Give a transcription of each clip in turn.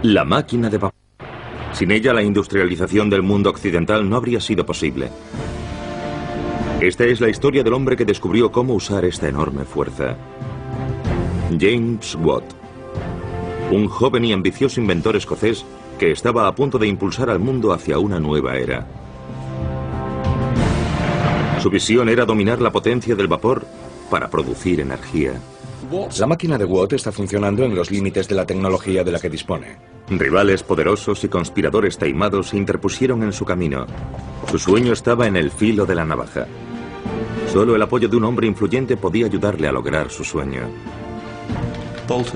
La máquina de vapor. Sin ella, la industrialización del mundo occidental no habría sido posible. Esta es la historia del hombre que descubrió cómo usar esta enorme fuerza. James Watt, un joven y ambicioso inventor escocés que estaba a punto de impulsar al mundo hacia una nueva era. Su visión era dominar la potencia del vapor para producir energía. La máquina de Watt está funcionando en los límites de la tecnología de la que dispone. Rivales poderosos y conspiradores taimados se interpusieron en su camino. Su sueño estaba en el filo de la navaja. Solo el apoyo de un hombre influyente podía ayudarle a lograr su sueño.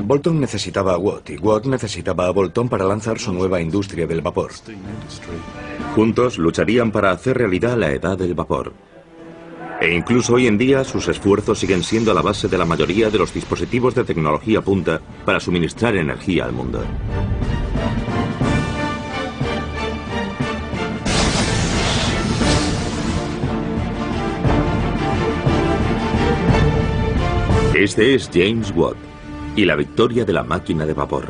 Boulton necesitaba a Watt y Watt necesitaba a Boulton para lanzar su nueva industria del vapor. Juntos lucharían para hacer realidad la edad del vapor. E incluso hoy en día sus esfuerzos siguen siendo la base de la mayoría de los dispositivos de tecnología punta para suministrar energía al mundo. Este es James Watt y la victoria de la máquina de vapor.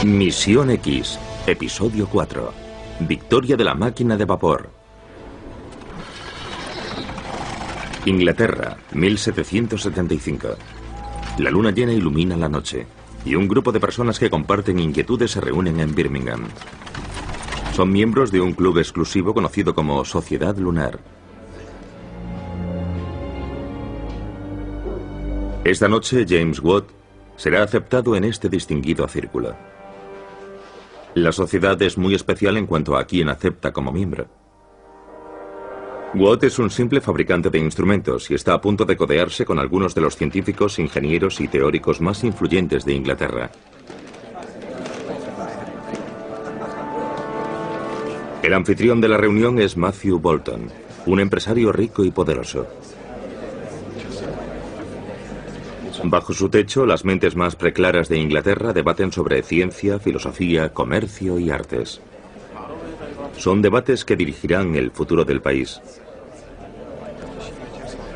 Misión X, episodio 4. Victoria de la máquina de vapor. Inglaterra, 1775. La luna llena ilumina la noche y un grupo de personas que comparten inquietudes se reúnen en Birmingham. Son miembros de un club exclusivo conocido como Sociedad Lunar. Esta noche, James Watt será aceptado en este distinguido círculo. La sociedad es muy especial en cuanto a quién acepta como miembro. Watt es un simple fabricante de instrumentos y está a punto de codearse con algunos de los científicos, ingenieros y teóricos más influyentes de Inglaterra. El anfitrión de la reunión es Matthew Boulton, un empresario rico y poderoso. Bajo su techo, las mentes más preclaras de Inglaterra debaten sobre ciencia, filosofía, comercio y artes. Son debates que dirigirán el futuro del país.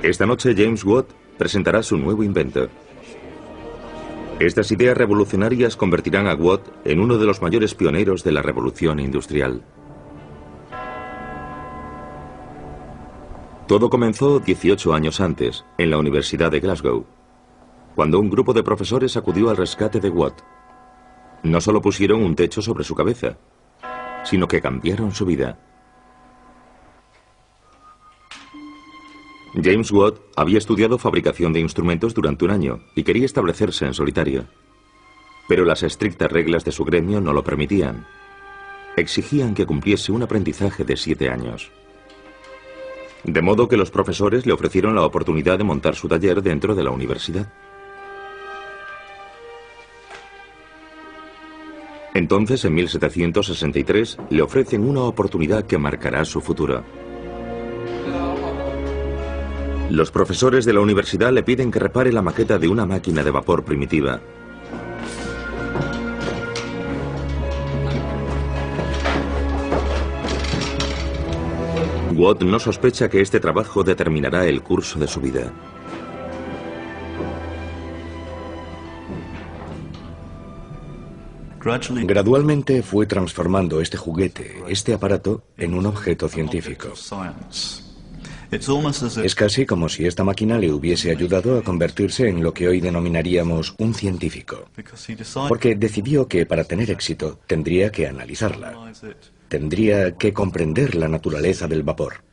Esta noche James Watt presentará su nuevo invento. Estas ideas revolucionarias convertirán a Watt en uno de los mayores pioneros de la revolución industrial. Todo comenzó 18 años antes, en la Universidad de Glasgow, cuando un grupo de profesores acudió al rescate de Watt. No solo pusieron un techo sobre su cabeza, sino que cambiaron su vida. James Watt había estudiado fabricación de instrumentos durante un año y quería establecerse en solitario. Pero las estrictas reglas de su gremio no lo permitían. Exigían que cumpliese un aprendizaje de 7 años. De modo que los profesores le ofrecieron la oportunidad de montar su taller dentro de la universidad. Entonces, en 1763, le ofrecen una oportunidad que marcará su futuro. Los profesores de la universidad le piden que repare la maqueta de una máquina de vapor primitiva. Watt no sospecha que este trabajo determinará el curso de su vida. Gradualmente fue transformando este juguete, este aparato, en un objeto científico. Es casi como si esta máquina le hubiese ayudado a convertirse en lo que hoy denominaríamos un científico. Porque decidió que para tener éxito tendría que analizarla. Tendría que comprender la naturaleza del vapor.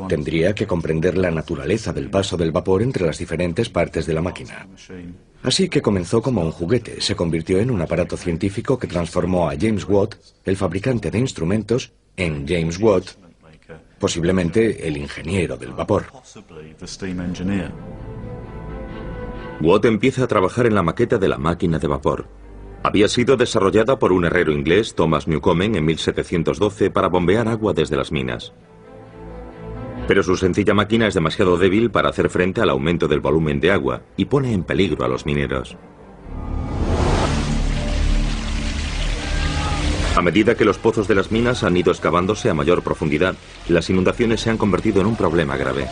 Tendría que comprender la naturaleza del paso del vapor entre las diferentes partes de la máquina. Así que comenzó como un juguete, se convirtió en un aparato científico que transformó a James Watt, el fabricante de instrumentos, en James Watt, posiblemente el ingeniero del vapor. Watt empieza a trabajar en la maqueta de la máquina de vapor. Había sido desarrollada por un herrero inglés, Thomas Newcomen, en 1712 para bombear agua desde las minas. Pero su sencilla máquina es demasiado débil para hacer frente al aumento del volumen de agua y pone en peligro a los mineros. A medida que los pozos de las minas han ido excavándose a mayor profundidad, las inundaciones se han convertido en un problema grave.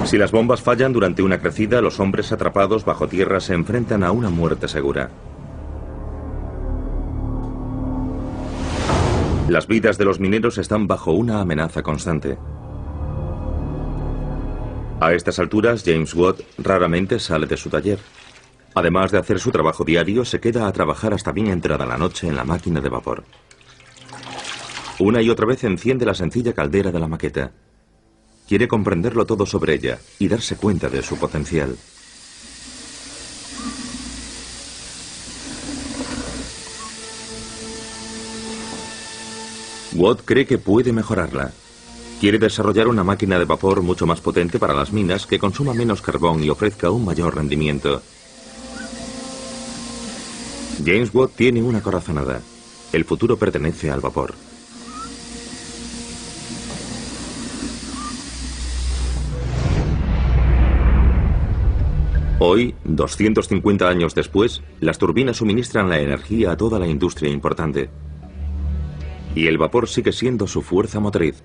Si las bombas fallan durante una crecida, los hombres atrapados bajo tierra se enfrentan a una muerte segura. Las vidas de los mineros están bajo una amenaza constante. A estas alturas, James Watt raramente sale de su taller. Además de hacer su trabajo diario, se queda a trabajar hasta bien entrada la noche en la máquina de vapor. Una y otra vez enciende la sencilla caldera de la maqueta. Quiere comprenderlo todo sobre ella y darse cuenta de su potencial. Watt cree que puede mejorarla. Quiere desarrollar una máquina de vapor mucho más potente para las minas que consuma menos carbón y ofrezca un mayor rendimiento. James Watt tiene una corazonada. El futuro pertenece al vapor. Hoy, 250 años después, las turbinas suministran la energía a toda la industria importante. Y el vapor sigue siendo su fuerza motriz.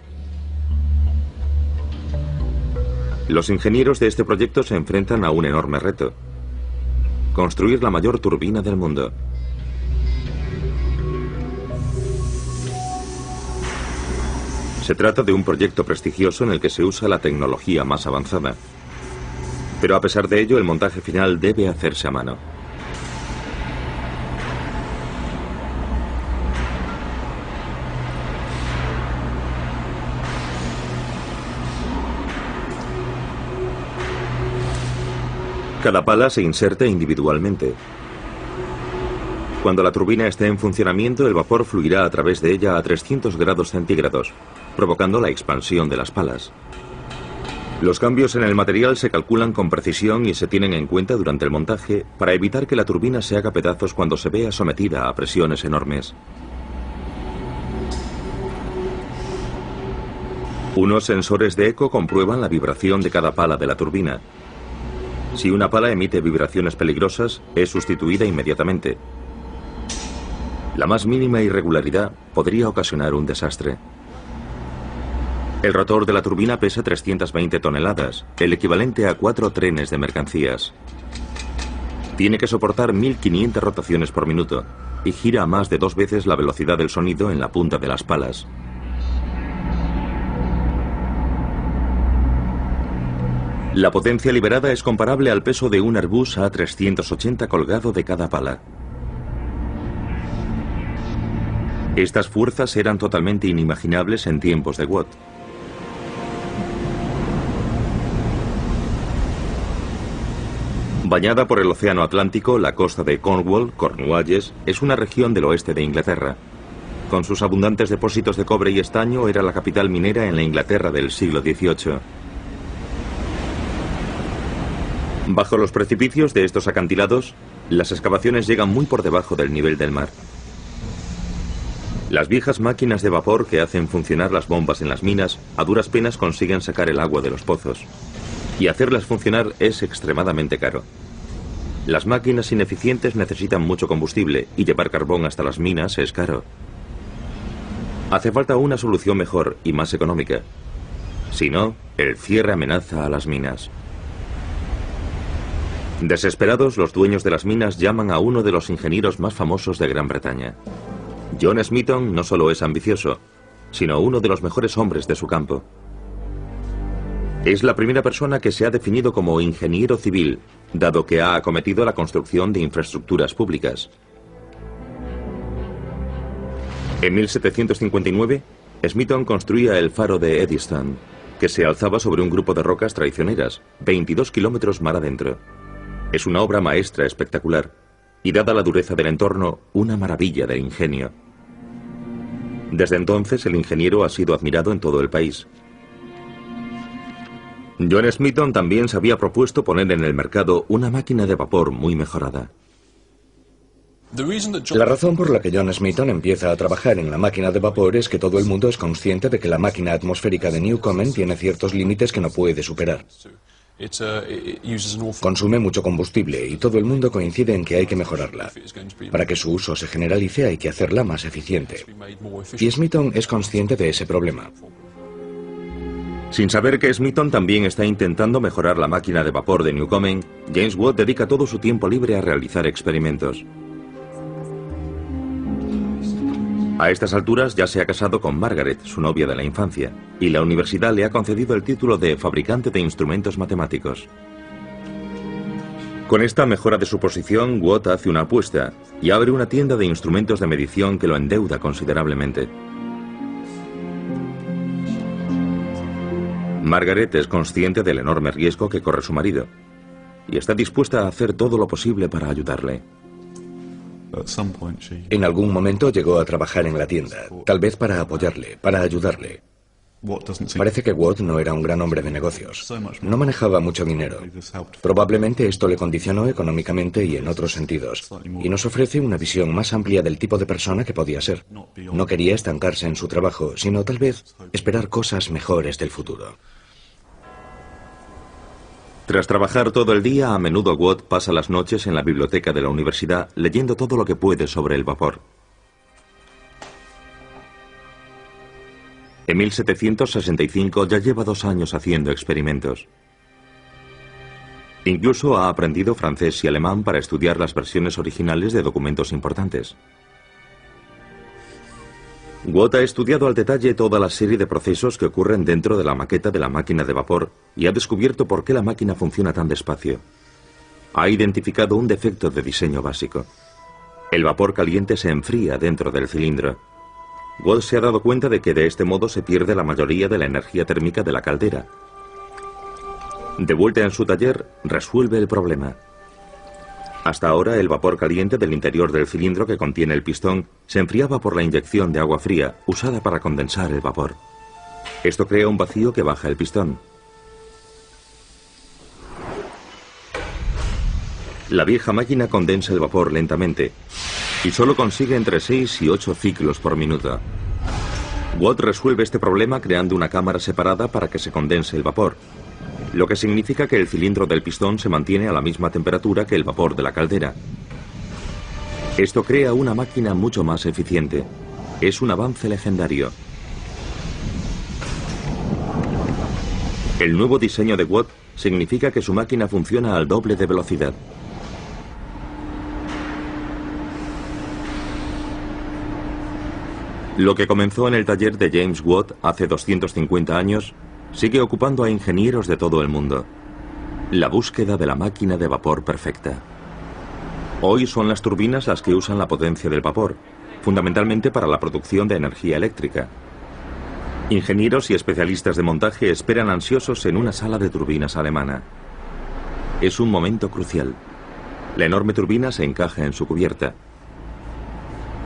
Los ingenieros de este proyecto se enfrentan a un enorme reto: construir la mayor turbina del mundo. Se trata de un proyecto prestigioso en el que se usa la tecnología más avanzada. Pero a pesar de ello, el montaje final debe hacerse a mano. Cada pala se inserta individualmente. Cuando la turbina esté en funcionamiento, el vapor fluirá a través de ella a 300 grados centígrados, provocando la expansión de las palas. Los cambios en el material se calculan con precisión y se tienen en cuenta durante el montaje para evitar que la turbina se haga pedazos cuando se vea sometida a presiones enormes. Unos sensores de eco comprueban la vibración de cada pala de la turbina. Si una pala emite vibraciones peligrosas, es sustituida inmediatamente. La más mínima irregularidad podría ocasionar un desastre. El rotor de la turbina pesa 320 toneladas, el equivalente a 4 trenes de mercancías. Tiene que soportar 1500 rotaciones por minuto y gira a más de 2 veces la velocidad del sonido en la punta de las palas. La potencia liberada es comparable al peso de un Airbus A380 colgado de cada pala. Estas fuerzas eran totalmente inimaginables en tiempos de Watt. Bañada por el Océano Atlántico, la costa de Cornwall, Cornualles, es una región del oeste de Inglaterra. Con sus abundantes depósitos de cobre y estaño, era la capital minera en la Inglaterra del siglo XVIII. Bajo los precipicios de estos acantilados, las excavaciones llegan muy por debajo del nivel del mar. Las viejas máquinas de vapor que hacen funcionar las bombas en las minas a duras penas consiguen sacar el agua de los pozos. Y hacerlas funcionar es extremadamente caro. Las máquinas ineficientes necesitan mucho combustible y llevar carbón hasta las minas es caro. Hace falta una solución mejor y más económica. Si no, el cierre amenaza a las minas. Desesperados, los dueños de las minas llaman a uno de los ingenieros más famosos de Gran Bretaña. John Smeaton no solo es ambicioso, sino uno de los mejores hombres de su campo. Es la primera persona que se ha definido como ingeniero civil, dado que ha acometido la construcción de infraestructuras públicas. En 1759, Smithson construía el faro de Eddystone, que se alzaba sobre un grupo de rocas traicioneras, 22 kilómetros mar adentro. Es una obra maestra espectacular, y dada la dureza del entorno, una maravilla de ingenio. Desde entonces, el ingeniero ha sido admirado en todo el país. John Smithson también se había propuesto poner en el mercado una máquina de vapor muy mejorada. La razón por la que John Smithson empieza a trabajar en la máquina de vapor es que todo el mundo es consciente de que la máquina atmosférica de Newcomen tiene ciertos límites que no puede superar. Consume mucho combustible y todo el mundo coincide en que hay que mejorarla. Para que su uso se generalice hay que hacerla más eficiente. Y Smithson es consciente de ese problema. Sin saber que Smithson también está intentando mejorar la máquina de vapor de Newcomen, James Watt dedica todo su tiempo libre a realizar experimentos. A estas alturas ya se ha casado con Margaret, su novia de la infancia, y la universidad le ha concedido el título de fabricante de instrumentos matemáticos. Con esta mejora de su posición, Watt hace una apuesta y abre una tienda de instrumentos de medición que lo endeuda considerablemente. Margaret es consciente del enorme riesgo que corre su marido y está dispuesta a hacer todo lo posible para ayudarle. En algún momento llegó a trabajar en la tienda, tal vez para apoyarle, para ayudarle. Parece que Watt no era un gran hombre de negocios. No manejaba mucho dinero. Probablemente esto le condicionó económicamente y en otros sentidos, y nos ofrece una visión más amplia del tipo de persona que podía ser. No quería estancarse en su trabajo, sino tal vez esperar cosas mejores del futuro. Tras trabajar todo el día, a menudo Watt pasa las noches en la biblioteca de la universidad leyendo todo lo que puede sobre el vapor. En 1765 ya lleva 2 años haciendo experimentos. Incluso ha aprendido francés y alemán para estudiar las versiones originales de documentos importantes. Watt ha estudiado al detalle toda la serie de procesos que ocurren dentro de la maqueta de la máquina de vapor y ha descubierto por qué la máquina funciona tan despacio. Ha identificado un defecto de diseño básico. El vapor caliente se enfría dentro del cilindro. Watt se ha dado cuenta de que de este modo se pierde la mayoría de la energía térmica de la caldera. De vuelta en su taller, resuelve el problema. Hasta ahora, el vapor caliente del interior del cilindro que contiene el pistón se enfriaba por la inyección de agua fría, usada para condensar el vapor. Esto crea un vacío que baja el pistón. La vieja máquina condensa el vapor lentamente y solo consigue entre 6 y 8 ciclos por minuto. Watt resuelve este problema creando una cámara separada para que se condense el vapor, lo que significa que el cilindro del pistón se mantiene a la misma temperatura que el vapor de la caldera. Esto crea una máquina mucho más eficiente. Es un avance legendario. El nuevo diseño de Watt significa que su máquina funciona al doble de velocidad. Lo que comenzó en el taller de James Watt hace 250 años sigue ocupando a ingenieros de todo el mundo. La búsqueda de la máquina de vapor perfecta. Hoy son las turbinas las que usan la potencia del vapor, fundamentalmente para la producción de energía eléctrica. Ingenieros y especialistas de montaje esperan ansiosos en una sala de turbinas alemana. Es un momento crucial. La enorme turbina se encaja en su cubierta.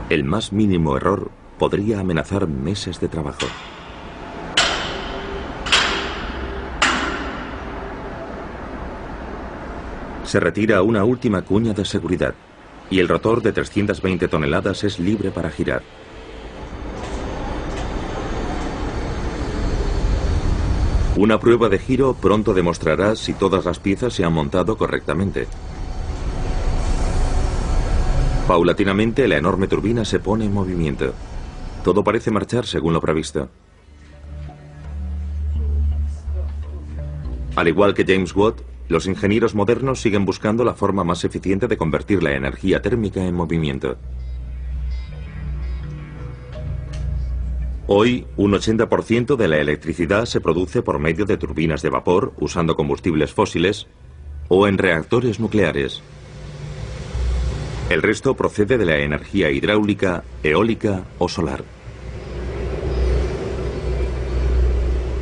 El más mínimo error podría amenazar meses de trabajo. Se retira una última cuña de seguridad y el rotor de 320 toneladas es libre para girar. Una prueba de giro pronto demostrará si todas las piezas se han montado correctamente. Paulatinamente, la enorme turbina se pone en movimiento. Todo parece marchar según lo previsto. Al igual que James Watt, los ingenieros modernos siguen buscando la forma más eficiente de convertir la energía térmica en movimiento. Hoy, un 80% de la electricidad se produce por medio de turbinas de vapor usando combustibles fósiles o en reactores nucleares. El resto procede de la energía hidráulica, eólica o solar.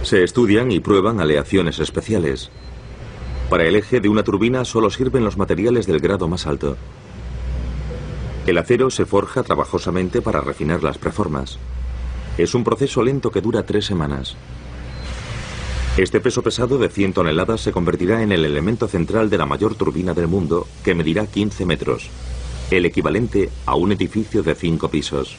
Se estudian y prueban aleaciones especiales. Para el eje de una turbina solo sirven los materiales del grado más alto. El acero se forja trabajosamente para refinar las preformas. Es un proceso lento que dura 3 semanas. Este peso pesado de 100 toneladas se convertirá en el elemento central de la mayor turbina del mundo, que medirá 15 metros, el equivalente a un edificio de 5 pisos.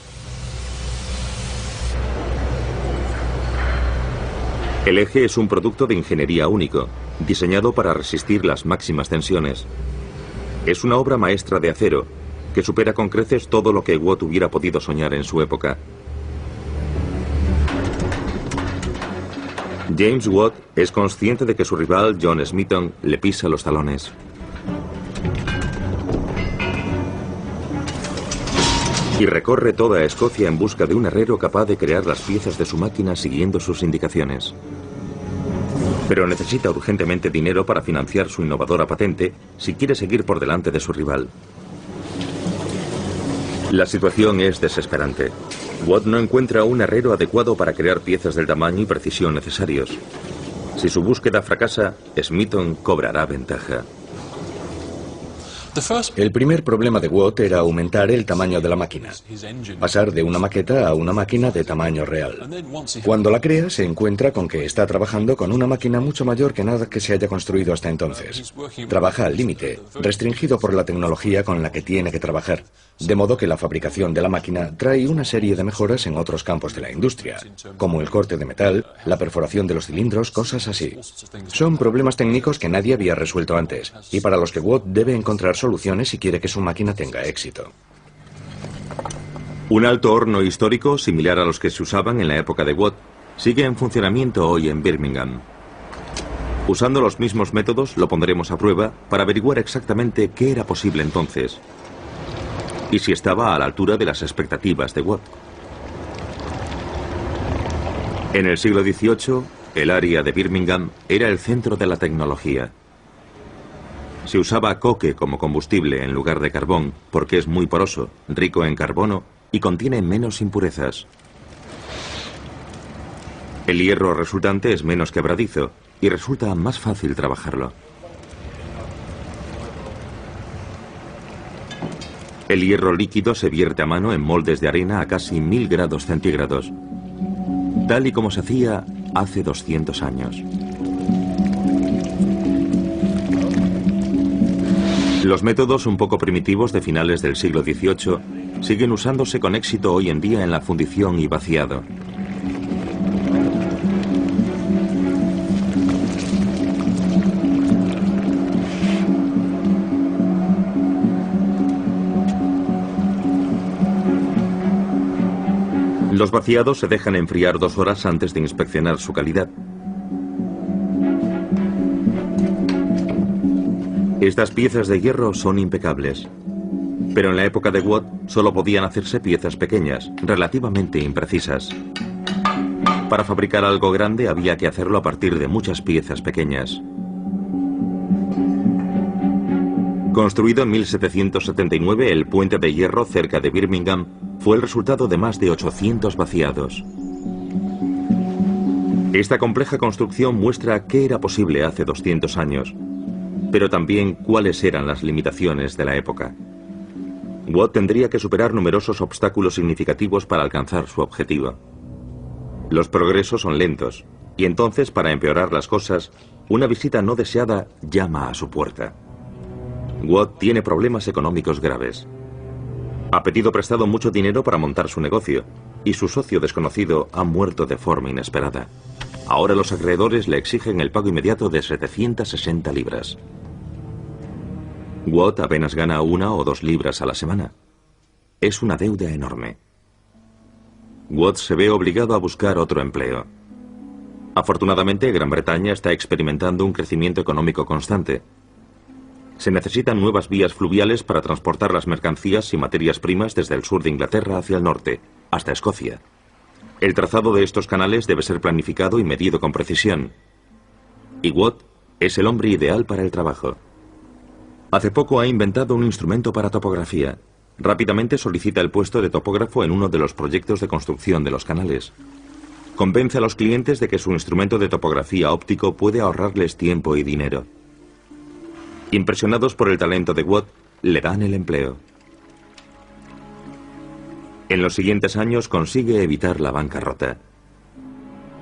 El eje es un producto de ingeniería único, diseñado para resistir las máximas tensiones. Es una obra maestra de acero, que supera con creces todo lo que Watt hubiera podido soñar en su época. James Watt es consciente de que su rival, John Smeaton, le pisa los talones. Y recorre toda Escocia en busca de un herrero capaz de crear las piezas de su máquina siguiendo sus indicaciones. Pero necesita urgentemente dinero para financiar su innovadora patente si quiere seguir por delante de su rival. La situación es desesperante. Watt no encuentra un herrero adecuado para crear piezas del tamaño y precisión necesarios. Si su búsqueda fracasa, Smeaton cobrará ventaja. El primer problema de Watt era aumentar el tamaño de la máquina, pasar de una maqueta a una máquina de tamaño real. Cuando la crea, se encuentra con que está trabajando con una máquina mucho mayor que nada que se haya construido hasta entonces. Trabaja al límite, restringido por la tecnología con la que tiene que trabajar, de modo que la fabricación de la máquina trae una serie de mejoras en otros campos de la industria, como el corte de metal, la perforación de los cilindros, cosas así. Son problemas técnicos que nadie había resuelto antes, y para los que Watt debe encontrar soluciones si quiere que su máquina tenga éxito. Un alto horno histórico, similar a los que se usaban en la época de Watt, sigue en funcionamiento hoy en Birmingham. Usando los mismos métodos, lo pondremos a prueba para averiguar exactamente qué era posible entonces y si estaba a la altura de las expectativas de Watt. En el siglo XVIII, el área de Birmingham era el centro de la tecnología. Se usaba coque como combustible en lugar de carbón porque es muy poroso, rico en carbono y contiene menos impurezas. El hierro resultante es menos quebradizo y resulta más fácil trabajarlo. El hierro líquido se vierte a mano en moldes de arena a casi 1000 grados centígrados, tal y como se hacía hace 200 años. Los métodos un poco primitivos de finales del siglo XVIII siguen usándose con éxito hoy en día en la fundición y vaciado. Los vaciados se dejan enfriar 2 horas antes de inspeccionar su calidad. Estas piezas de hierro son impecables, pero en la época de Watt solo podían hacerse piezas pequeñas, relativamente imprecisas. Para fabricar algo grande había que hacerlo a partir de muchas piezas pequeñas. Construido en 1779, el puente de hierro cerca de Birmingham fue el resultado de más de 800 vaciados. Esta compleja construcción muestra qué era posible hace 200 años, pero también cuáles eran las limitaciones de la época. Watt tendría que superar numerosos obstáculos significativos para alcanzar su objetivo. Los progresos son lentos, y entonces, para empeorar las cosas, una visita no deseada llama a su puerta. Watt tiene problemas económicos graves. Ha pedido prestado mucho dinero para montar su negocio, y su socio desconocido ha muerto de forma inesperada. Ahora los acreedores le exigen el pago inmediato de 760 libras. Watt apenas gana 1 o 2 libras a la semana. Es una deuda enorme. Watt se ve obligado a buscar otro empleo. Afortunadamente, Gran Bretaña está experimentando un crecimiento económico constante. Se necesitan nuevas vías fluviales para transportar las mercancías y materias primas desde el sur de Inglaterra hacia el norte, hasta Escocia. El trazado de estos canales debe ser planificado y medido con precisión. Y Watt es el hombre ideal para el trabajo. Hace poco ha inventado un instrumento para topografía. Rápidamente solicita el puesto de topógrafo en uno de los proyectos de construcción de los canales. Convence a los clientes de que su instrumento de topografía óptico puede ahorrarles tiempo y dinero. Impresionados por el talento de Watt, le dan el empleo. En los siguientes años consigue evitar la bancarrota.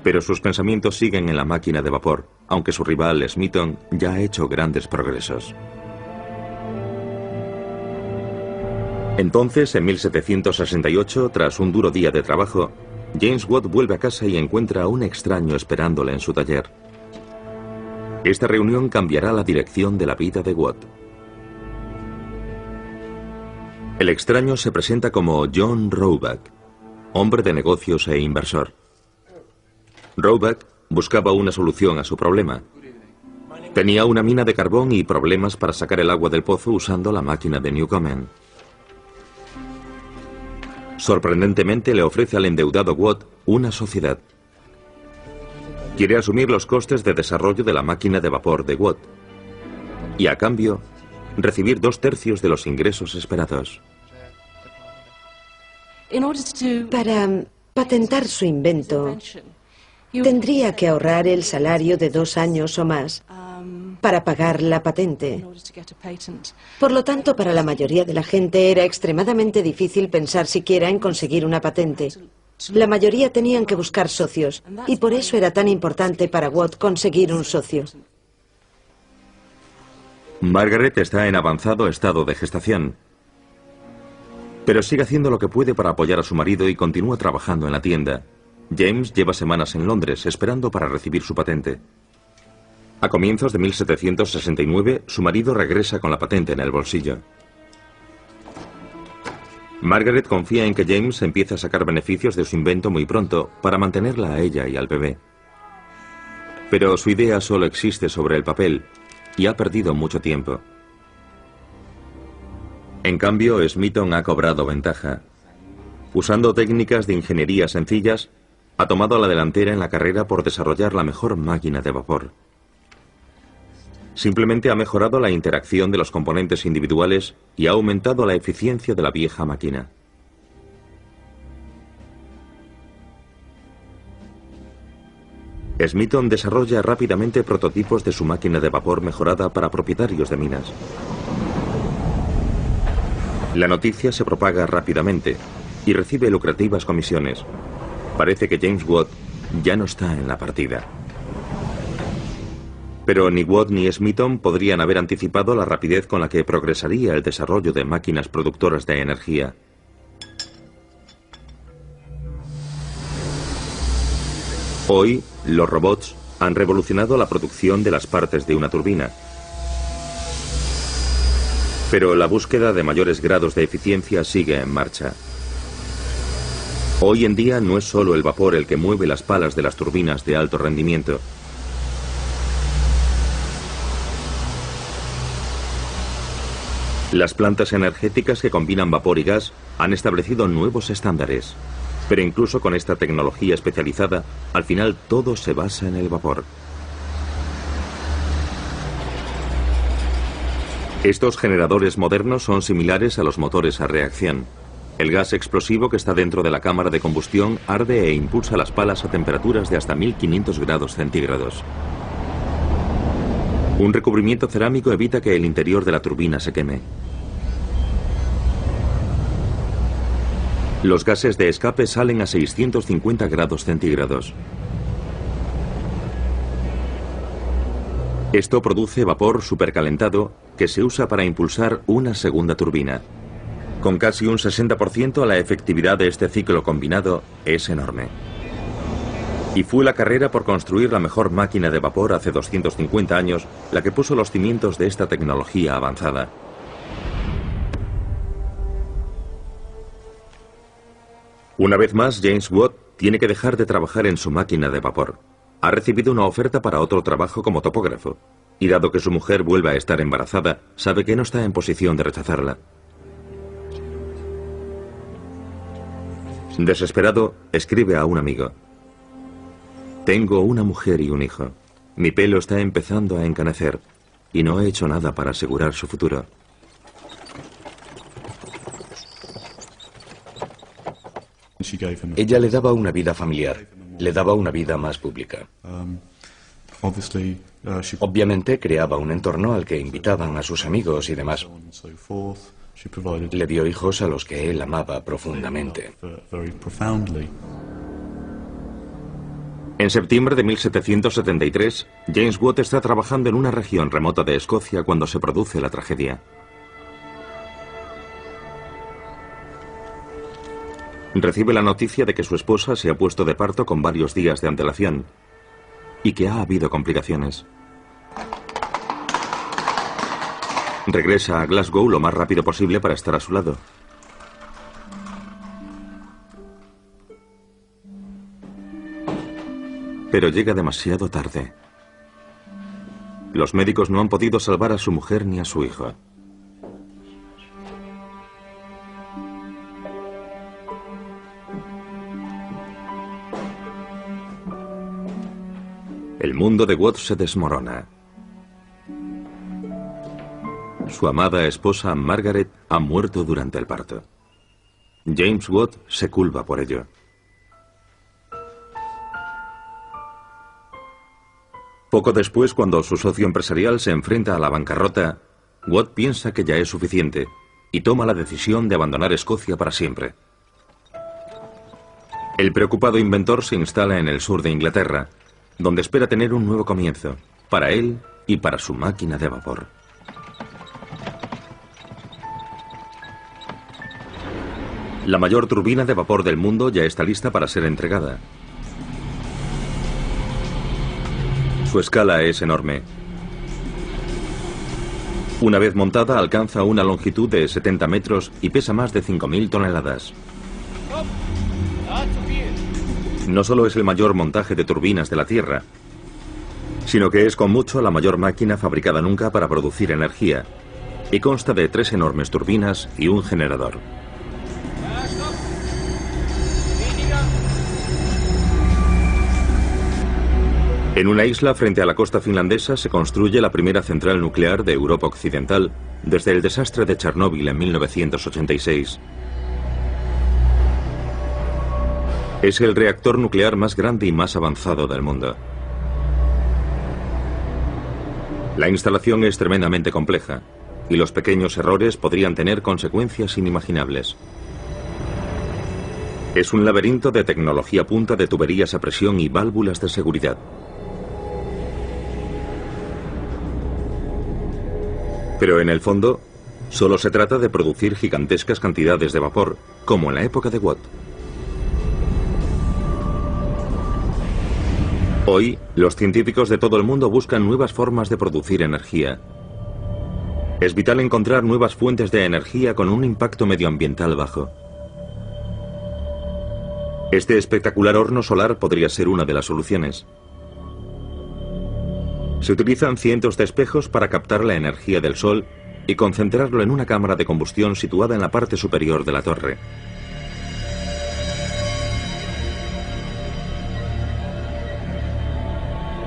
Pero sus pensamientos siguen en la máquina de vapor, aunque su rival Smithson ya ha hecho grandes progresos. Entonces, en 1768, tras un duro día de trabajo, James Watt vuelve a casa y encuentra a un extraño esperándole en su taller. Esta reunión cambiará la dirección de la vida de Watt. El extraño se presenta como John Roebuck, hombre de negocios e inversor. Roebuck buscaba una solución a su problema. Tenía una mina de carbón y problemas para sacar el agua del pozo usando la máquina de Newcomen. Sorprendentemente le ofrece al endeudado Watt una sociedad. Quiere asumir los costes de desarrollo de la máquina de vapor de Watt y, a cambio, recibir 2/3 de los ingresos esperados. Para patentar su invento, tendría que ahorrar el salario de 2 años o más para pagar la patente. Por lo tanto, para la mayoría de la gente era extremadamente difícil pensar siquiera en conseguir una patente. La mayoría tenían que buscar socios, y por eso era tan importante para Watt conseguir un socio. Margaret está en avanzado estado de gestación, pero sigue haciendo lo que puede para apoyar a su marido y continúa trabajando en la tienda. James lleva semanas en Londres esperando para recibir su patente. A comienzos de 1769, su marido regresa con la patente en el bolsillo. Margaret confía en que James empiece a sacar beneficios de su invento muy pronto para mantenerla a ella y al bebé. Pero su idea solo existe sobre el papel y ha perdido mucho tiempo. En cambio, Smithson ha cobrado ventaja. Usando técnicas de ingeniería sencillas, ha tomado la delantera en la carrera por desarrollar la mejor máquina de vapor. Simplemente ha mejorado la interacción de los componentes individuales y ha aumentado la eficiencia de la vieja máquina. Smithson desarrolla rápidamente prototipos de su máquina de vapor mejorada para propietarios de minas. La noticia se propaga rápidamente y recibe lucrativas comisiones. Parece que James Watt ya no está en la partida. Pero ni Watt ni Smithson podrían haber anticipado la rapidez con la que progresaría el desarrollo de máquinas productoras de energía. Hoy, los robots han revolucionado la producción de las partes de una turbina. Pero la búsqueda de mayores grados de eficiencia sigue en marcha. Hoy en día no es solo el vapor el que mueve las palas de las turbinas de alto rendimiento. Las plantas energéticas que combinan vapor y gas han establecido nuevos estándares. Pero incluso con esta tecnología especializada, al final todo se basa en el vapor. Estos generadores modernos son similares a los motores a reacción. El gas explosivo que está dentro de la cámara de combustión arde e impulsa las palas a temperaturas de hasta 1500 grados centígrados. Un recubrimiento cerámico evita que el interior de la turbina se queme. Los gases de escape salen a 650 grados centígrados. Esto produce vapor supercalentado que se usa para impulsar una segunda turbina. Con casi un 60%, la efectividad de este ciclo combinado es enorme. Y fue la carrera por construir la mejor máquina de vapor hace 250 años la que puso los cimientos de esta tecnología avanzada. Una vez más, James Watt tiene que dejar de trabajar en su máquina de vapor. Ha recibido una oferta para otro trabajo como topógrafo, y dado que su mujer vuelve a estar embarazada, sabe que no está en posición de rechazarla. Desesperado, escribe a un amigo: tengo una mujer y un hijo. Mi pelo está empezando a encanecer. y no ha hecho nada para asegurar su futuro. Ella le daba una vida familiar, le daba una vida más pública. Obviamente creaba un entorno al que invitaban a sus amigos y demás. Le dio hijos a los que él amaba profundamente. En septiembre de 1773, James Watt está trabajando en una región remota de Escocia cuando se produce la tragedia. Recibe la noticia de que su esposa se ha puesto de parto con varios días de antelación y que ha habido complicaciones. Regresa a Glasgow lo más rápido posible para estar a su lado. Pero llega demasiado tarde. Los médicos no han podido salvar a su mujer ni a su hijo. El mundo de Watt se desmorona. Su amada esposa Margaret ha muerto durante el parto. James Watt se culpa por ello. Poco después, cuando su socio empresarial se enfrenta a la bancarrota, Watt piensa que ya es suficiente y toma la decisión de abandonar Escocia para siempre. El preocupado inventor se instala en el sur de Inglaterra, donde espera tener un nuevo comienzo, para él y para su máquina de vapor. La mayor turbina de vapor del mundo ya está lista para ser entregada. Su escala es enorme. Una vez montada, alcanza una longitud de 70 metros y pesa más de 5.000 toneladas. No solo es el mayor montaje de turbinas de la Tierra, sino que es con mucho la mayor máquina fabricada nunca para producir energía, y consta de 3 enormes turbinas y un generador. En una isla frente a la costa finlandesa se construye la primera central nuclear de Europa Occidental desde el desastre de Chernóbil en 1986. Es el reactor nuclear más grande y más avanzado del mundo. La instalación es tremendamente compleja y los pequeños errores podrían tener consecuencias inimaginables. Es un laberinto de tecnología punta de tuberías a presión y válvulas de seguridad. Pero en el fondo, solo se trata de producir gigantescas cantidades de vapor, como en la época de Watt. Hoy, los científicos de todo el mundo buscan nuevas formas de producir energía. Es vital encontrar nuevas fuentes de energía con un impacto medioambiental bajo. Este espectacular horno solar podría ser una de las soluciones. Se utilizan cientos de espejos para captar la energía del sol y concentrarlo en una cámara de combustión situada en la parte superior de la torre.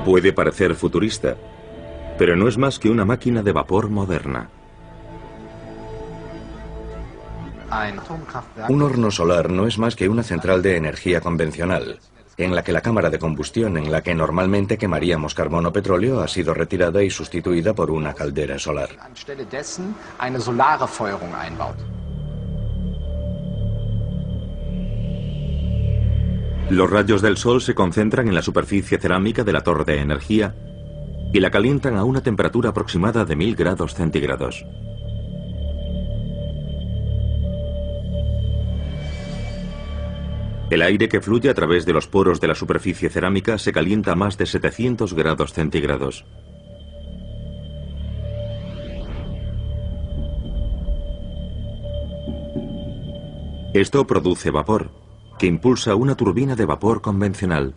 Puede parecer futurista, pero no es más que una máquina de vapor moderna. Un horno solar no es más que una central de energía convencional, en la que la cámara de combustión en la que normalmente quemaríamos carbón o petróleo ha sido retirada y sustituida por una caldera solar. Los rayos del sol se concentran en la superficie cerámica de la torre de energía y la calientan a una temperatura aproximada de 1000 grados centígrados. El aire que fluye a través de los poros de la superficie cerámica se calienta a más de 700 grados centígrados. Esto produce vapor, que impulsa una turbina de vapor convencional.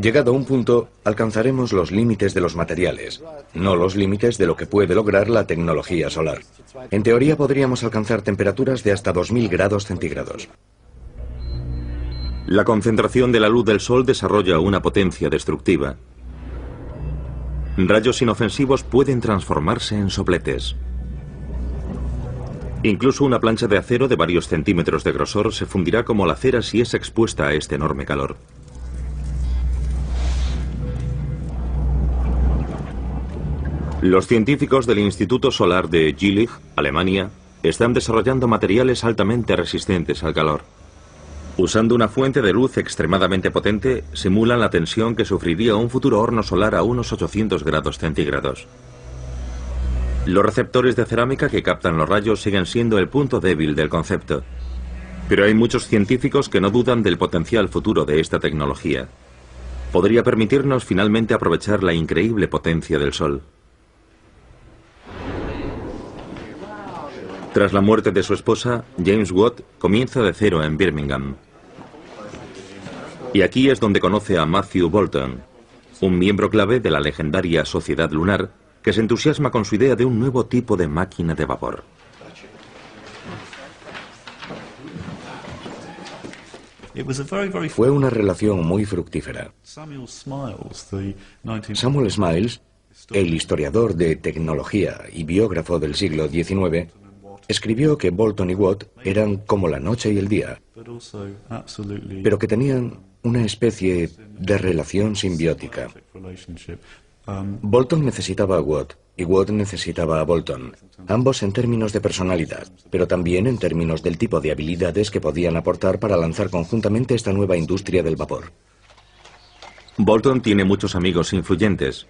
Llegado a un punto, alcanzaremos los límites de los materiales, no los límites de lo que puede lograr la tecnología solar. En teoría podríamos alcanzar temperaturas de hasta 2000 grados centígrados. La concentración de la luz del sol desarrolla una potencia destructiva. Rayos inofensivos pueden transformarse en sopletes. Incluso una plancha de acero de varios centímetros de grosor se fundirá como la cera si es expuesta a este enorme calor. Los científicos del Instituto Solar de Jülich, Alemania, están desarrollando materiales altamente resistentes al calor. Usando una fuente de luz extremadamente potente, simulan la tensión que sufriría un futuro horno solar a unos 800 grados centígrados. Los receptores de cerámica que captan los rayos siguen siendo el punto débil del concepto. Pero hay muchos científicos que no dudan del potencial futuro de esta tecnología. Podría permitirnos finalmente aprovechar la increíble potencia del sol. Tras la muerte de su esposa, James Watt comienza de cero en Birmingham. Y aquí es donde conoce a Matthew Boulton, un miembro clave de la legendaria Sociedad Lunar, que se entusiasma con su idea de un nuevo tipo de máquina de vapor. Fue una relación muy fructífera. Samuel Smiles, el historiador de tecnología y biógrafo del siglo XIX, escribió que Boulton y Watt eran como la noche y el día, pero que tenían una especie de relación simbiótica. Boulton necesitaba a Watt y Watt necesitaba a Boulton, ambos en términos de personalidad, pero también en términos del tipo de habilidades que podían aportar para lanzar conjuntamente esta nueva industria del vapor. Boulton tiene muchos amigos influyentes,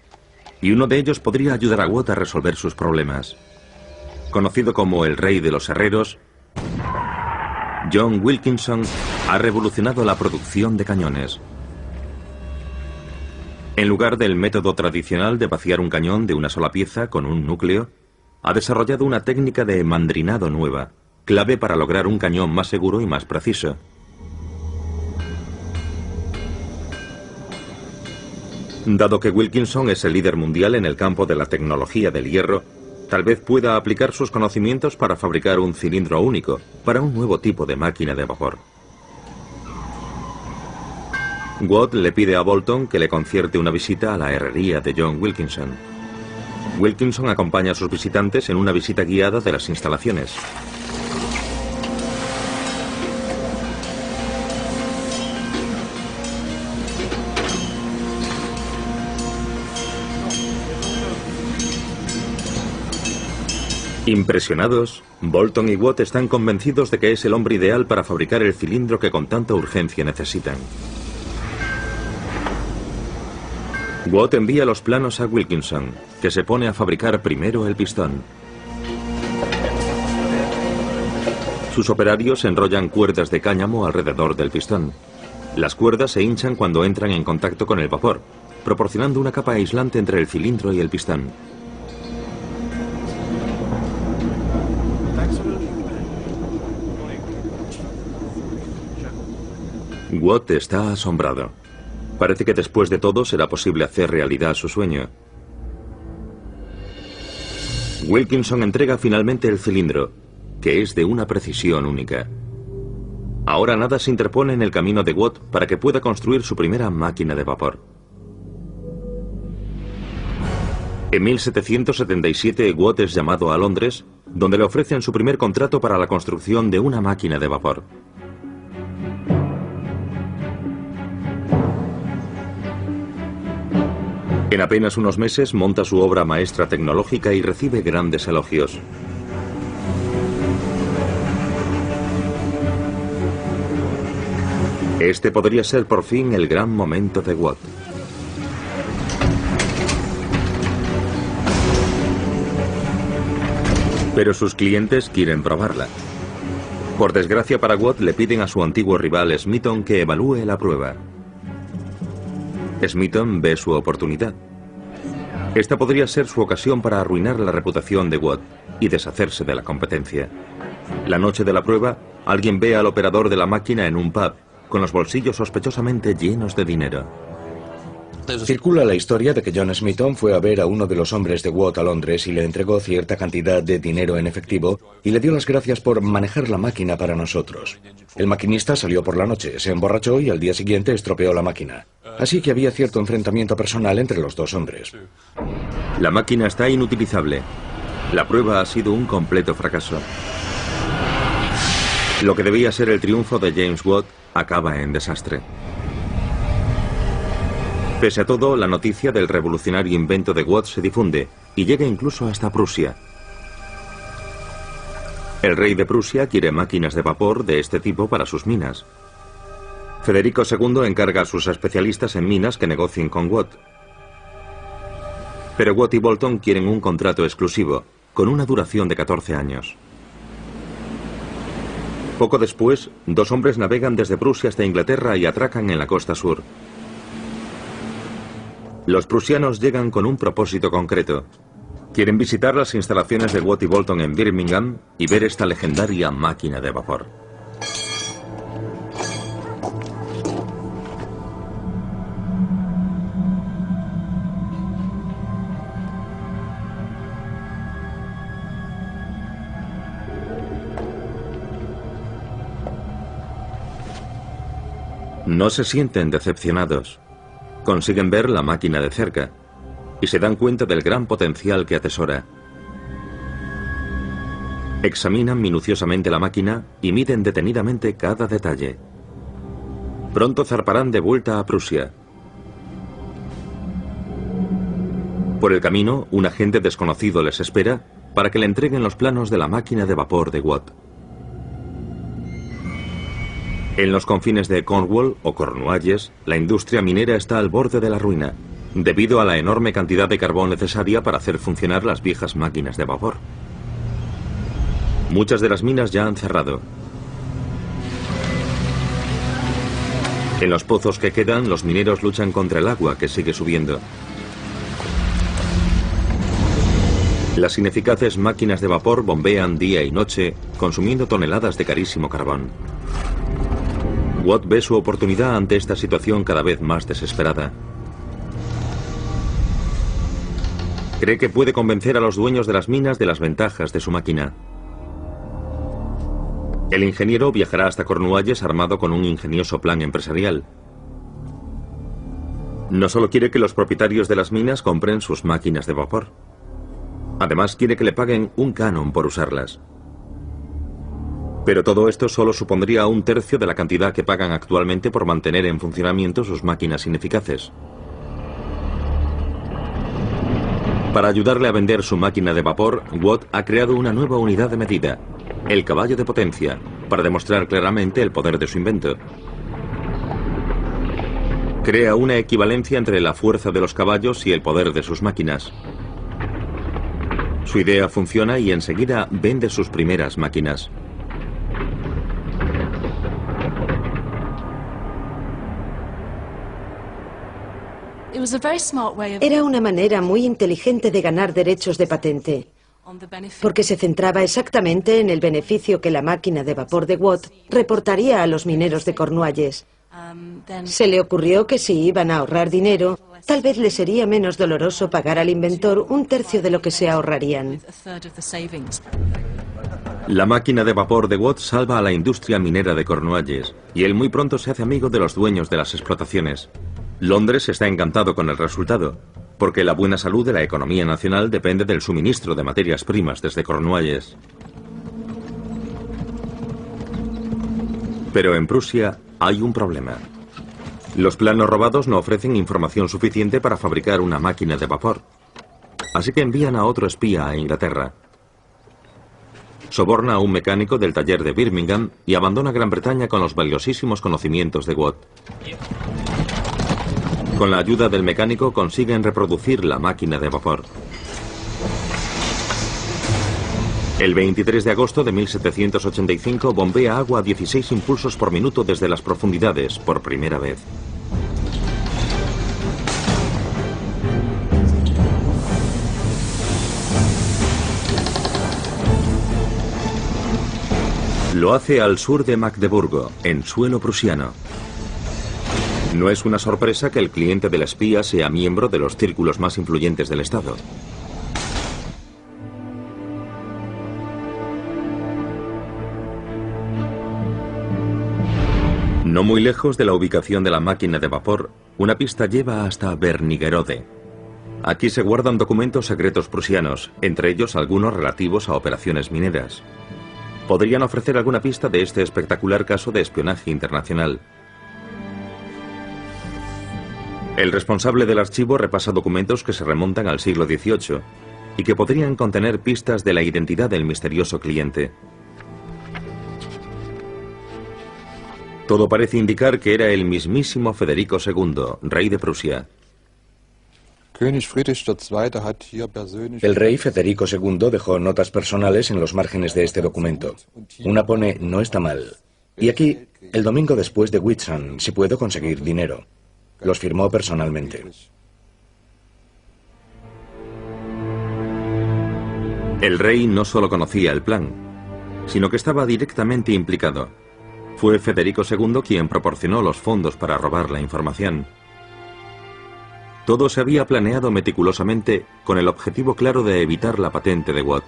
y uno de ellos podría ayudar a Watt a resolver sus problemas. Conocido como el rey de los herreros, John Wilkinson ha revolucionado la producción de cañones. En lugar del método tradicional de vaciar un cañón de una sola pieza con un núcleo, ha desarrollado una técnica de mandrinado nueva, clave para lograr un cañón más seguro y más preciso. Dado que Wilkinson es el líder mundial en el campo de la tecnología del hierro, tal vez pueda aplicar sus conocimientos para fabricar un cilindro único para un nuevo tipo de máquina de vapor. Watt le pide a Boulton que le concierte una visita a la herrería de John Wilkinson. Wilkinson acompaña a sus visitantes en una visita guiada de las instalaciones. Impresionados, Boulton y Watt están convencidos de que es el hombre ideal para fabricar el cilindro que con tanta urgencia necesitan. Watt envía los planos a Wilkinson, que se pone a fabricar primero el pistón. Sus operarios enrollan cuerdas de cáñamo alrededor del pistón. Las cuerdas se hinchan cuando entran en contacto con el vapor, proporcionando una capa aislante entre el cilindro y el pistón. Watt está asombrado. Parece que después de todo será posible hacer realidad su sueño. Wilkinson entrega finalmente el cilindro, que es de una precisión única. Ahora nada se interpone en el camino de Watt para que pueda construir su primera máquina de vapor. En 1777 Watt es llamado a Londres, donde le ofrecen su primer contrato para la construcción de una máquina de vapor. En apenas unos meses monta su obra maestra tecnológica y recibe grandes elogios. Este podría ser por fin el gran momento de Watt. Pero sus clientes quieren probarla. Por desgracia para Watt, le piden a su antiguo rival Smeaton que evalúe la prueba. Smeaton ve su oportunidad. Esta podría ser su ocasión para arruinar la reputación de Watt y deshacerse de la competencia. La noche de la prueba, alguien ve al operador de la máquina en un pub, con los bolsillos sospechosamente llenos de dinero. Circula la historia de que John Smithson fue a ver a uno de los hombres de Watt a Londres y le entregó cierta cantidad de dinero en efectivo y le dio las gracias por manejar la máquina para nosotros. El maquinista salió por la noche, se emborrachó y al día siguiente estropeó la máquina. Así que había cierto enfrentamiento personal entre los dos hombres. La máquina está inutilizable. La prueba ha sido un completo fracaso. Lo que debía ser el triunfo de James Watt acaba en desastre. Pese a todo, la noticia del revolucionario invento de Watt se difunde y llega incluso hasta Prusia. El rey de Prusia quiere máquinas de vapor de este tipo para sus minas. Federico II encarga a sus especialistas en minas que negocien con Watt. Pero Watt y Boulton quieren un contrato exclusivo, con una duración de 14 años. Poco después, dos hombres navegan desde Prusia hasta Inglaterra y atracan en la costa sur. Los prusianos llegan con un propósito concreto. Quieren visitar las instalaciones de Watt y Boulton en Birmingham y ver esta legendaria máquina de vapor. No se sienten decepcionados. Consiguen ver la máquina de cerca y se dan cuenta del gran potencial que atesora. Examinan minuciosamente la máquina y miden detenidamente cada detalle. Pronto zarparán de vuelta a Prusia. Por el camino, un agente desconocido les espera para que le entreguen los planos de la máquina de vapor de Watt. En los confines de Cornwall o Cornualles, la industria minera está al borde de la ruina, debido a la enorme cantidad de carbón necesaria para hacer funcionar las viejas máquinas de vapor. Muchas de las minas ya han cerrado. En los pozos que quedan, los mineros luchan contra el agua que sigue subiendo. Las ineficaces máquinas de vapor bombean día y noche, consumiendo toneladas de carísimo carbón. Watt ve su oportunidad ante esta situación cada vez más desesperada. Cree que puede convencer a los dueños de las minas de las ventajas de su máquina. El ingeniero viajará hasta Cornualles armado con un ingenioso plan empresarial. No solo quiere que los propietarios de las minas compren sus máquinas de vapor. Además quiere que le paguen un canon por usarlas. Pero todo esto solo supondría un tercio de la cantidad que pagan actualmente por mantener en funcionamiento sus máquinas ineficaces. Para ayudarle a vender su máquina de vapor, Watt ha creado una nueva unidad de medida, el caballo de potencia, para demostrar claramente el poder de su invento. Crea una equivalencia entre la fuerza de los caballos y el poder de sus máquinas. Su idea funciona y enseguida vende sus primeras máquinas. Era una manera muy inteligente de ganar derechos de patente, porque se centraba exactamente en el beneficio que la máquina de vapor de Watt reportaría a los mineros de Cornualles. Se le ocurrió que si iban a ahorrar dinero, tal vez les sería menos doloroso pagar al inventor un tercio de lo que se ahorrarían. La máquina de vapor de Watt salva a la industria minera de Cornualles, y él muy pronto se hace amigo de los dueños de las explotaciones. Londres está encantado con el resultado, porque la buena salud de la economía nacional depende del suministro de materias primas desde Cornualles. Pero en Prusia hay un problema. Los planos robados no ofrecen información suficiente para fabricar una máquina de vapor. Así que envían a otro espía a Inglaterra. Soborna a un mecánico del taller de Birmingham y abandona Gran Bretaña con los valiosísimos conocimientos de Watt. Con la ayuda del mecánico consiguen reproducir la máquina de vapor. El 23 de agosto de 1785 bombea agua a 16 impulsos por minuto desde las profundidades, por primera vez. Lo hace al sur de Magdeburgo, en suelo prusiano. No es una sorpresa que el cliente del espía sea miembro de los círculos más influyentes del Estado. No muy lejos de la ubicación de la máquina de vapor, una pista lleva hasta Wernigerode. Aquí se guardan documentos secretos prusianos, entre ellos algunos relativos a operaciones mineras. Podrían ofrecer alguna pista de este espectacular caso de espionaje internacional. El responsable del archivo repasa documentos que se remontan al siglo XVIII y que podrían contener pistas de la identidad del misterioso cliente. Todo parece indicar que era el mismísimo Federico II, rey de Prusia. El rey Federico II dejó notas personales en los márgenes de este documento. Una pone "no está mal". Y aquí, el domingo después de Whitsun, si puedo conseguir dinero. Los firmó personalmente. El rey no solo conocía el plan, sino que estaba directamente implicado. Fue Federico II quien proporcionó los fondos para robar la información. Todo se había planeado meticulosamente con el objetivo claro de evitar la patente de Watt.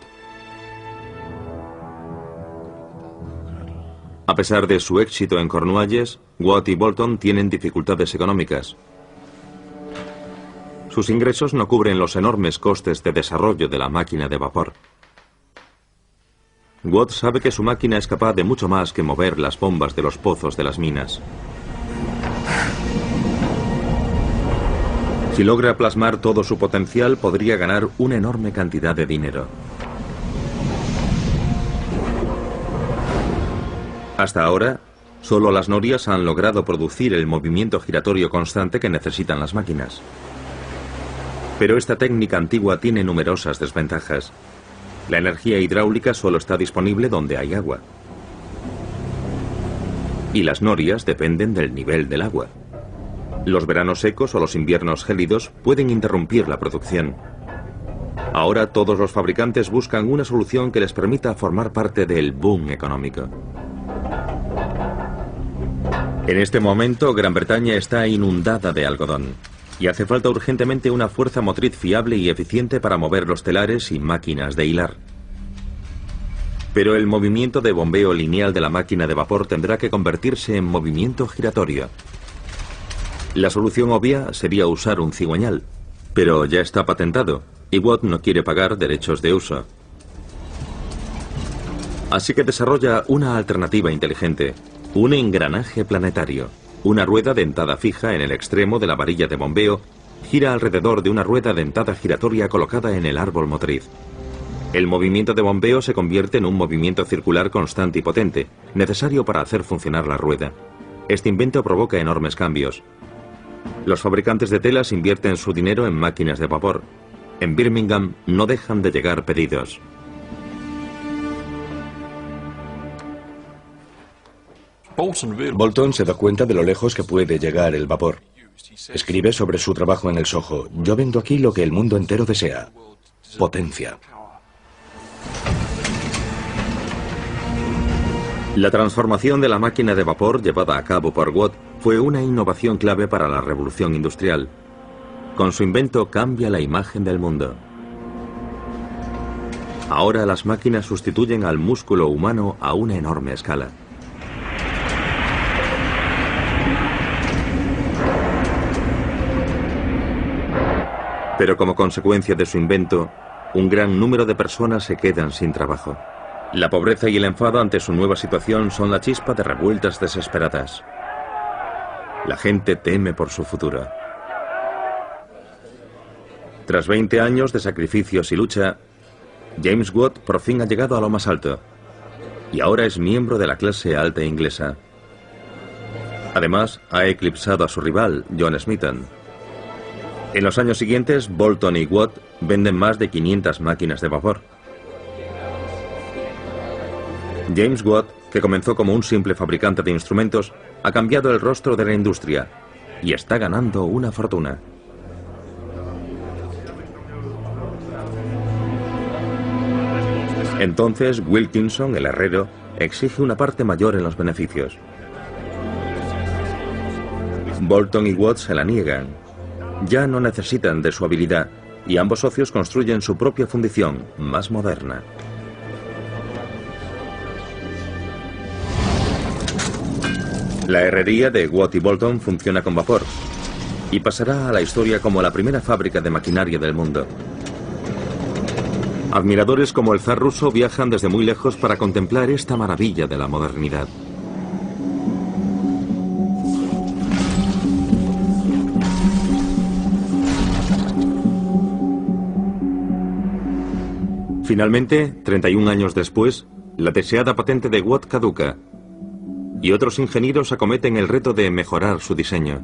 A pesar de su éxito en Cornualles, Watt y Bolton tienen dificultades económicas. Sus ingresos no cubren los enormes costes de desarrollo de la máquina de vapor. Watt sabe que su máquina es capaz de mucho más que mover las bombas de los pozos de las minas. Si logra plasmar todo su potencial, podría ganar una enorme cantidad de dinero. Hasta ahora, solo las norias han logrado producir el movimiento giratorio constante que necesitan las máquinas. Pero esta técnica antigua tiene numerosas desventajas. La energía hidráulica solo está disponible donde hay agua. Y las norias dependen del nivel del agua. Los veranos secos o los inviernos gélidos pueden interrumpir la producción. Ahora todos los fabricantes buscan una solución que les permita formar parte del boom económico. En este momento, Gran Bretaña está inundada de algodón y hace falta urgentemente una fuerza motriz fiable y eficiente para mover los telares y máquinas de hilar. Pero el movimiento de bombeo lineal de la máquina de vapor tendrá que convertirse en movimiento giratorio. La solución obvia sería usar un cigüeñal, pero ya está patentado y Watt no quiere pagar derechos de uso. Así que desarrolla una alternativa inteligente. Un engranaje planetario, una rueda dentada fija en el extremo de la varilla de bombeo, gira alrededor de una rueda dentada giratoria colocada en el árbol motriz. El movimiento de bombeo se convierte en un movimiento circular constante y potente, necesario para hacer funcionar la rueda. Este invento provoca enormes cambios. Los fabricantes de telas invierten su dinero en máquinas de vapor. En Birmingham no dejan de llegar pedidos. Bolton se da cuenta de lo lejos que puede llegar el vapor. Escribe sobre su trabajo en el Soho: "Yo vendo aquí lo que el mundo entero desea: potencia". La transformación de la máquina de vapor llevada a cabo por Watt fue una innovación clave para la revolución industrial. Con su invento cambia la imagen del mundo. Ahora las máquinas sustituyen al músculo humano a una enorme escala. Pero como consecuencia de su invento, un gran número de personas se quedan sin trabajo. La pobreza y el enfado ante su nueva situación son la chispa de revueltas desesperadas. La gente teme por su futuro. Tras 20 años de sacrificios y lucha, James Watt por fin ha llegado a lo más alto y ahora es miembro de la clase alta inglesa. Además, ha eclipsado a su rival, John Smeaton. En los años siguientes, Bolton y Watt venden más de 500 máquinas de vapor. James Watt, que comenzó como un simple fabricante de instrumentos, ha cambiado el rostro de la industria y está ganando una fortuna. Entonces, Wilkinson, el herrero, exige una parte mayor en los beneficios. Boulton y Watt se la niegan. Ya no necesitan de su habilidad y ambos socios construyen su propia fundición, más moderna. La herrería de Watt y Boulton funciona con vapor y pasará a la historia como la primera fábrica de maquinaria del mundo. Admiradores como el zar ruso viajan desde muy lejos para contemplar esta maravilla de la modernidad. Finalmente, 31 años después, la deseada patente de Watt caduca y otros ingenieros acometen el reto de mejorar su diseño.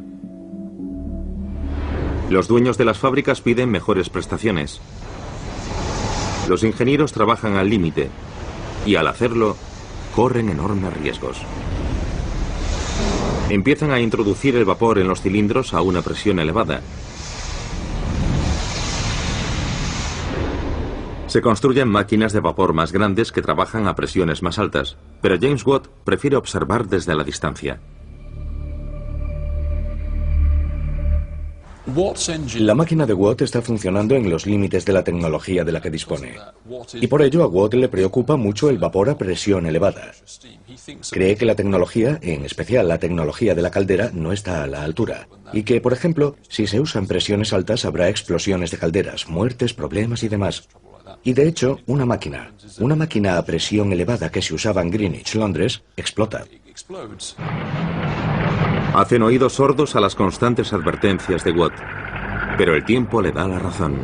Los dueños de las fábricas piden mejores prestaciones. Los ingenieros trabajan al límite y al hacerlo corren enormes riesgos. Empiezan a introducir el vapor en los cilindros a una presión elevada. Se construyen máquinas de vapor más grandes que trabajan a presiones más altas, pero James Watt prefiere observar desde la distancia. La máquina de Watt está funcionando en los límites de la tecnología de la que dispone. Y por ello a Watt le preocupa mucho el vapor a presión elevada. Cree que la tecnología, en especial la tecnología de la caldera, no está a la altura. Y que, por ejemplo, si se usan presiones altas habrá explosiones de calderas, muertes, problemas y demás. Y de hecho, una máquina a presión elevada que se usaba en Greenwich, Londres, explota. Hacen oídos sordos a las constantes advertencias de Watt, pero el tiempo le da la razón.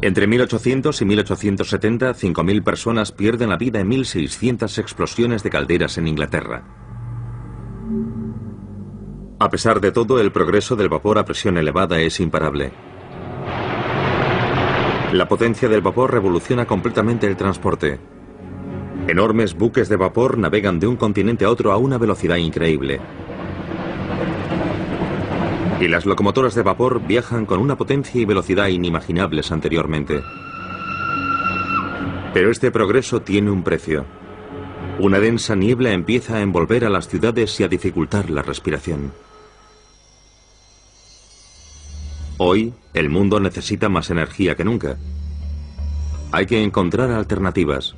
Entre 1800 y 1870, 5.000 personas pierden la vida en 1.600 explosiones de calderas en Inglaterra. A pesar de todo, el progreso del vapor a presión elevada es imparable. La potencia del vapor revoluciona completamente el transporte. Enormes buques de vapor navegan de un continente a otro a una velocidad increíble. Y las locomotoras de vapor viajan con una potencia y velocidad inimaginables anteriormente. Pero este progreso tiene un precio. Una densa niebla empieza a envolver a las ciudades y a dificultar la respiración. Hoy, el mundo necesita más energía que nunca. Hay que encontrar alternativas.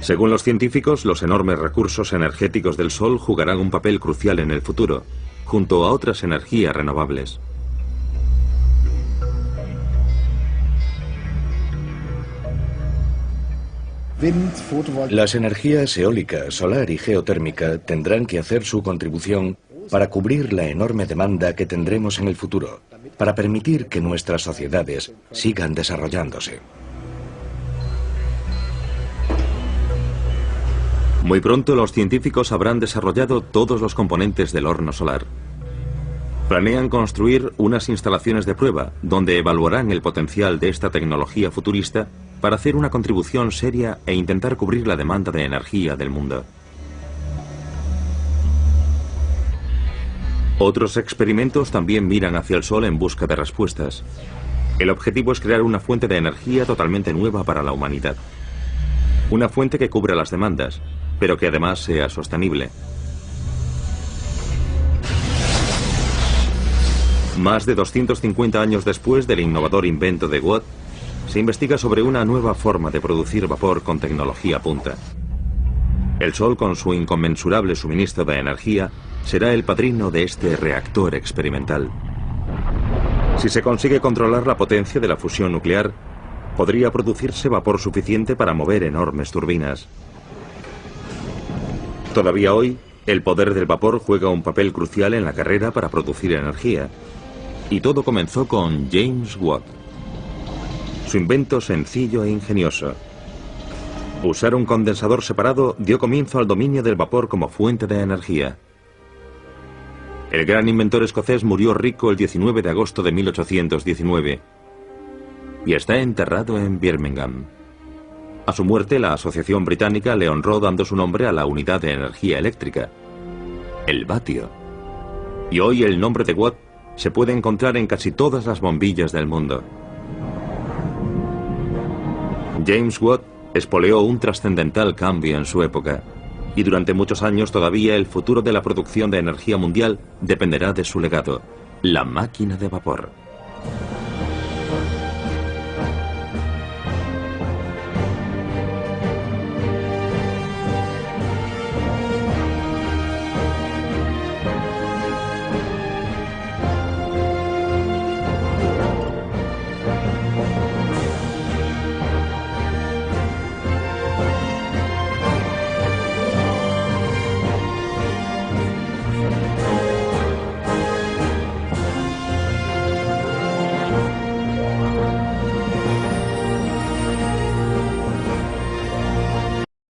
Según los científicos, los enormes recursos energéticos del Sol jugarán un papel crucial en el futuro, junto a otras energías renovables. Las energías eólica, solar y geotérmica tendrán que hacer su contribución para cubrir la enorme demanda que tendremos en el futuro, para permitir que nuestras sociedades sigan desarrollándose. Muy pronto los científicos habrán desarrollado todos los componentes del horno solar. Planean construir unas instalaciones de prueba donde evaluarán el potencial de esta tecnología futurista para hacer una contribución seria e intentar cubrir la demanda de energía del mundo. Otros experimentos también miran hacia el Sol en busca de respuestas. El objetivo es crear una fuente de energía totalmente nueva para la humanidad. Una fuente que cubra las demandas, pero que además sea sostenible. Más de 250 años después del innovador invento de Watt, se investiga sobre una nueva forma de producir vapor con tecnología punta. El Sol, con su inconmensurable suministro de energía, será el padrino de este reactor experimental. Si se consigue controlar la potencia de la fusión nuclear, podría producirse vapor suficiente para mover enormes turbinas. Todavía hoy, el poder del vapor juega un papel crucial en la carrera para producir energía. Y todo comenzó con James Watt. Su invento sencillo e ingenioso. Usar un condensador separado dio comienzo al dominio del vapor como fuente de energía. El gran inventor escocés murió rico el 19 de agosto de 1819 y está enterrado en Birmingham. A su muerte, la Asociación Británica le honró dando su nombre a la unidad de energía eléctrica, el vatio. Y hoy el nombre de Watt se puede encontrar en casi todas las bombillas del mundo. James Watt espoleó un trascendental cambio en su época, y durante muchos años todavía el futuro de la producción de energía mundial dependerá de su legado, la máquina de vapor.